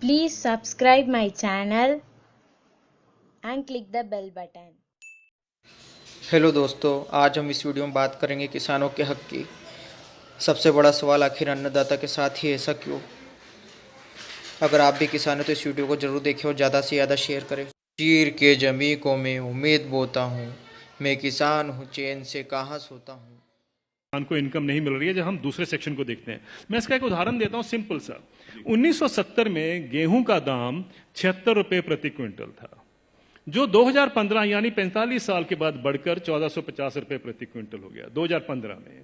Please subscribe my channel and click the bell button. Hello दोस्तों, आज हम इस वीडियो में बात करेंगे किसानों के हक की। सबसे बड़ा सवाल, आखिर अन्नदाता के साथ ही ऐसा क्यों? अगर आप भी किसान हो तो इस वीडियो को जरूर देखें और ज़्यादा से ज़्यादा शेयर करें। चीर के जमी को मैं उम्मीद बोता हूँ, मैं किसान हूँ चैन से कहाँ सोता हूँ। किसान को इनकम नहीं मिल रही है। जब हम दूसरे सेक्शन को देखते हैं, मैं इसका एक उदाहरण देता हूं सिंपल सा। 1970 में गेहूं का दाम 76 रुपए प्रति क्विंटल था, जो 2015 यानी 45 साल के बाद बढ़कर 1450 रुपए प्रति क्विंटल हो गया 2015 में।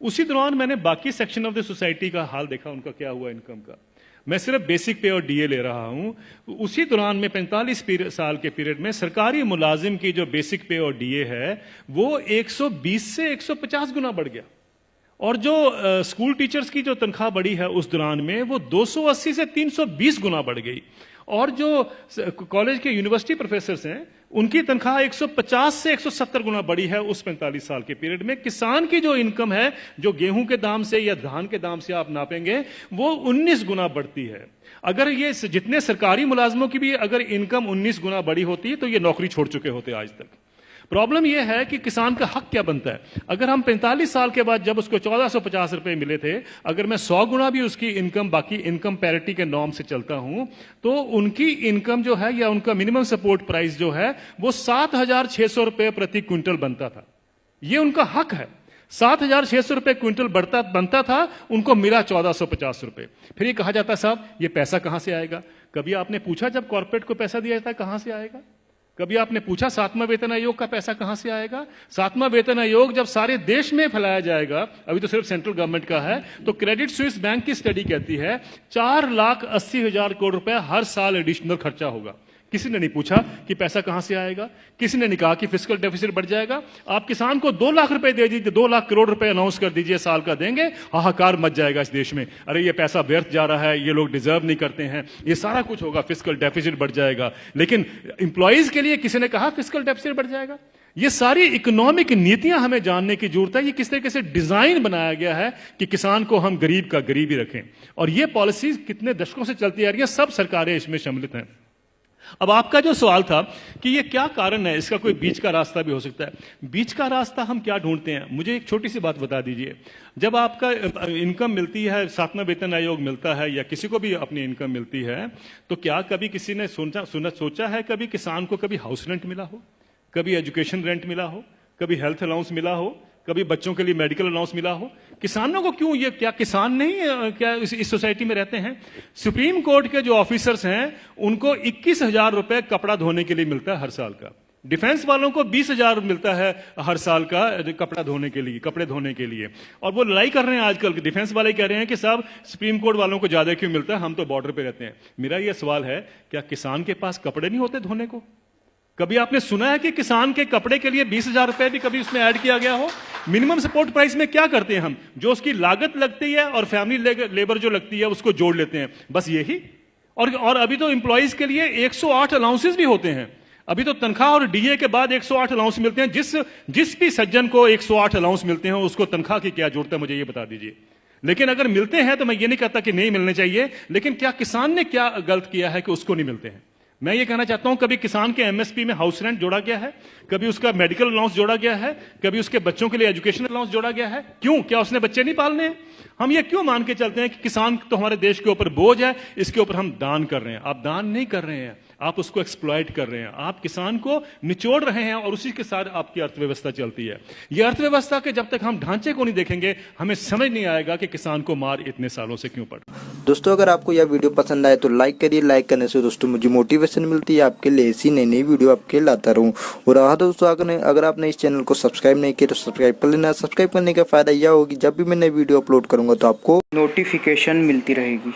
उसी दौरान मैंने बाकी सेक्शन ऑफ द सोसाइटी का हाल देखा, उनका क्या हुआ इनकम का। मैं सिर्फ बेसिक पे और डीए ले रहा हूं। उसी दौरान में 45 साल के पीरियड में सरकारी मुलाजिम की जो बेसिक पे और डीए है वो 120 से 150 गुना बढ़ गया, और जो स्कूल टीचर्स की जो तनख्वाह बढ़ी है उस दौरान में वो 280 से 320 गुना बढ़ गई, और जो कॉलेज के यूनिवर्सिटी प्रोफेसर्स हैं उनकी तनख्वाह 150 से 170 गुना बढ़ी है उस 45 साल के पीरियड में। किसान की जो इनकम है, जो गेहूं के दाम से या धान के दाम से आप नापेंगे, वो 19 गुना बढ़ती है। अगर ये जितने सरकारी मुलाजमों की भी अगर इनकम 19 गुना बढ़ी होती तो ये नौकरी छोड़ चुके होते आज तक। प्रॉब्लम यह है कि किसान का हक क्या बनता है। अगर हम 45 साल के बाद जब उसको 1450 रुपए मिले थे, अगर मैं 100 गुना भी उसकी इनकम बाकी इनकम पैरिटी के नॉर्म से चलता हूं, तो उनकी इनकम जो है या उनका मिनिमम सपोर्ट प्राइस जो है वो 7600 रुपए प्रति क्विंटल बनता था। ये उनका हक है। 7600 रुपए क्विंटल बनता था, उनको मिला 1450 रुपए। फिर ये कहा जाता साहब ये पैसा कहां से आएगा? कभी आपने पूछा जब कॉर्पोरेट को पैसा दिया जाता है कहां से आएगा? कभी आपने पूछा 7वां वेतन आयोग का पैसा कहां से आएगा? 7वां वेतन आयोग जब सारे देश में फैलाया जाएगा, अभी तो सिर्फ सेंट्रल गवर्नमेंट का है, तो क्रेडिट स्विस बैंक की स्टडी कहती है 4,80,000 करोड़ रुपए हर साल एडिशनल खर्चा होगा। किसी ने नहीं पूछा कि पैसा कहां से आएगा। किसी ने नहीं कहा कि फिस्कल डेफिसिट बढ़ जाएगा। आप किसान को 2 लाख रुपए दे दीजिए, 2 लाख करोड़ रुपए अनाउंस कर दीजिए साल का देंगे, हाहाकार मच जाएगा इस देश में। अरे ये पैसा व्यर्थ जा रहा है, ये लोग डिजर्व नहीं करते हैं, ये सारा कुछ होगा, फिस्कल डेफिसिट बढ़ जाएगा। लेकिन इंप्लॉइज के लिए किसी ने कहा फिस्कल डेफिसिट बढ़ जाएगा? ये सारी इकोनॉमिक नीतियां हमें जानने की जरूरत है। ये किस तरीके से डिजाइन बनाया गया है कि किसान को हम गरीब का गरीब ही रखें, और ये पॉलिसीज कितने दशकों से चलती आ रही है, सब सरकारें इसमें सम्मिलित हैं। अब आपका जो सवाल था कि ये क्या कारण है, इसका कोई बीच का रास्ता भी हो सकता है। बीच का रास्ता हम क्या ढूंढते हैं, मुझे एक छोटी सी बात बता दीजिए। जब आपका इनकम मिलती है, 7वां वेतन आयोग मिलता है या किसी को भी अपनी इनकम मिलती है, तो क्या कभी किसी ने सोचा है कभी किसान को कभी हाउस रेंट मिला हो, कभी एजुकेशन रेंट मिला हो, कभी हेल्थ अलाउंस मिला हो, कभी बच्चों के लिए मेडिकल अलाउंस मिला हो? किसानों को क्यों, ये क्या किसान नहीं क्या इस सोसाइटी में रहते हैं? सुप्रीम कोर्ट के जो ऑफिसर्स हैं उनको 21,000 रुपए कपड़ा धोने के लिए मिलता है हर साल का। डिफेंस वालों को 20,000 मिलता है हर साल का कपड़ा धोने के लिए, कपड़े धोने के लिए। और वो लड़ाई कर रहे हैं आजकल, डिफेंस वाले कह रहे हैं कि साहब सुप्रीम कोर्ट वालों को ज्यादा क्यों मिलता है, हम तो बॉर्डर पे रहते हैं। मेरा यह सवाल है, क्या किसान के पास कपड़े नहीं होते धोने को? कभी आपने सुना है कि किसान के कपड़े के लिए 20,000 रुपए भी कभी उसमें ऐड किया गया हो? मिनिमम सपोर्ट प्राइस में क्या करते हैं हम, जो उसकी लागत लगती है और फैमिली लेबर जो लगती है उसको जोड़ लेते हैं, बस यही। और अभी तो एम्प्लॉइज के लिए 108 अलाउंसेस भी होते हैं। अभी तो तनख्वाह और डीए के बाद 108 अलाउंस मिलते हैं। जिस भी सज्जन को 108 अलाउंस मिलते हैं उसको तनख्वाह की क्या जरूरत है, मुझे ये बता दीजिए। लेकिन अगर मिलते हैं तो मैं ये नहीं कहता कि नहीं मिलने चाहिए, लेकिन क्या किसान ने क्या गलत किया है कि उसको नहीं मिलते हैं? मैं ये कहना चाहता हूं, कभी किसान के एमएसपी में हाउस रेंट जोड़ा गया है, कभी उसका मेडिकल अलाउंस जोड़ा गया है, कभी उसके बच्चों के लिए एजुकेशन अलाउंस जोड़ा गया है? क्यों? क्या उसने बच्चे नहीं पालने हैं? हम ये क्यों मान के चलते हैं कि किसान तो हमारे देश के ऊपर बोझ है, इसके ऊपर हम दान कर रहे हैं? आप दान नहीं कर रहे हैं, आप उसको एक्सप्लॉइट कर रहे हैं, आप किसान को निचोड़ रहे हैं, और उसी के साथ आपकी अर्थव्यवस्था चलती है। ये अर्थव्यवस्था के जब तक हम ढांचे को नहीं देखेंगे, हमें समझ नहीं आएगा कि किसान को मार इतने सालों से क्यों पड़। दोस्तों, अगर आपको यह वीडियो पसंद आए तो लाइक करिए। लाइक करने से दोस्तों मुझे मोटिवेशन मिलती है आपके लिए ऐसी नई नई वीडियो आपके लाता रहूं। और दोस्तों, अगर आपने इस चैनल को सब्सक्राइब नहीं किया तो सब्सक्राइब कर लेना। सब्सक्राइब करने का फायदा यह होगी, जब भी मैं नई वीडियो अपलोड करूंगा तो आपको नोटिफिकेशन मिलती रहेगी।